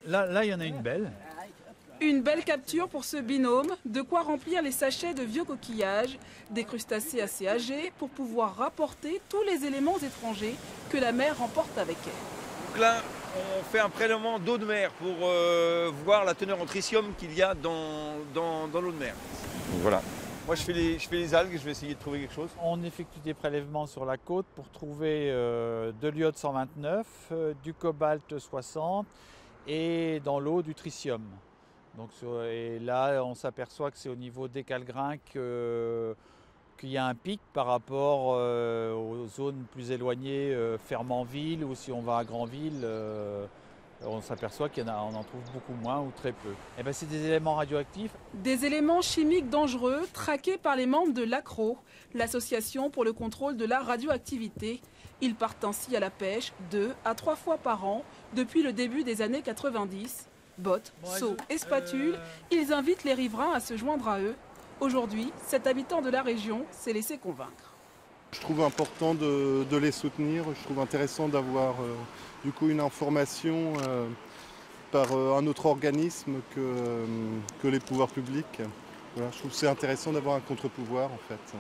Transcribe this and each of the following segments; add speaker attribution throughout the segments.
Speaker 1: Là, il y en a une belle.
Speaker 2: Une belle capture pour ce binôme, de quoi remplir les sachets de vieux coquillages, des crustacés assez âgés pour pouvoir rapporter tous les éléments étrangers que la mer remporte avec elle.
Speaker 3: Donc là, on fait un prélèvement d'eau de mer pour voir la teneur en tritium qu'il y a dans l'eau de mer. Donc voilà. Moi, je fais les algues, je vais essayer de trouver quelque chose.
Speaker 1: On effectue des prélèvements sur la côte pour trouver de l'iode 129, du cobalt 60 et dans l'eau du tritium. Donc, et là, on s'aperçoit que c'est au niveau des calgrins qu'il y a un pic par rapport aux zones plus éloignées, Fermanville, ou si on va à Granville, on s'aperçoit qu'on en trouve beaucoup moins ou très peu. Et ben, c'est des éléments radioactifs.
Speaker 2: Des éléments chimiques dangereux traqués par les membres de l'ACRO, l'association pour le contrôle de la radioactivité. Ils partent ainsi à la pêche 2 à 3 fois par an depuis le début des années 90. Bottes, seaux et spatules, ils invitent les riverains à se joindre à eux. Aujourd'hui, cet habitant de la région s'est laissé convaincre.
Speaker 4: Je trouve important de les soutenir, je trouve intéressant d'avoir du coup une information par un autre organisme que les pouvoirs publics. Voilà, je trouve que c'est intéressant d'avoir un contre-pouvoir en fait.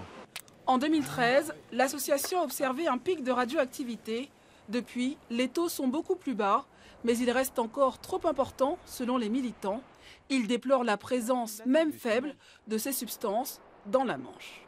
Speaker 2: En 2013, l'association a observé un pic de radioactivité. Depuis, les taux sont beaucoup plus bas, mais ils restent encore trop importants selon les militants. Ils déplorent la présence, même faible, de ces substances dans la Manche.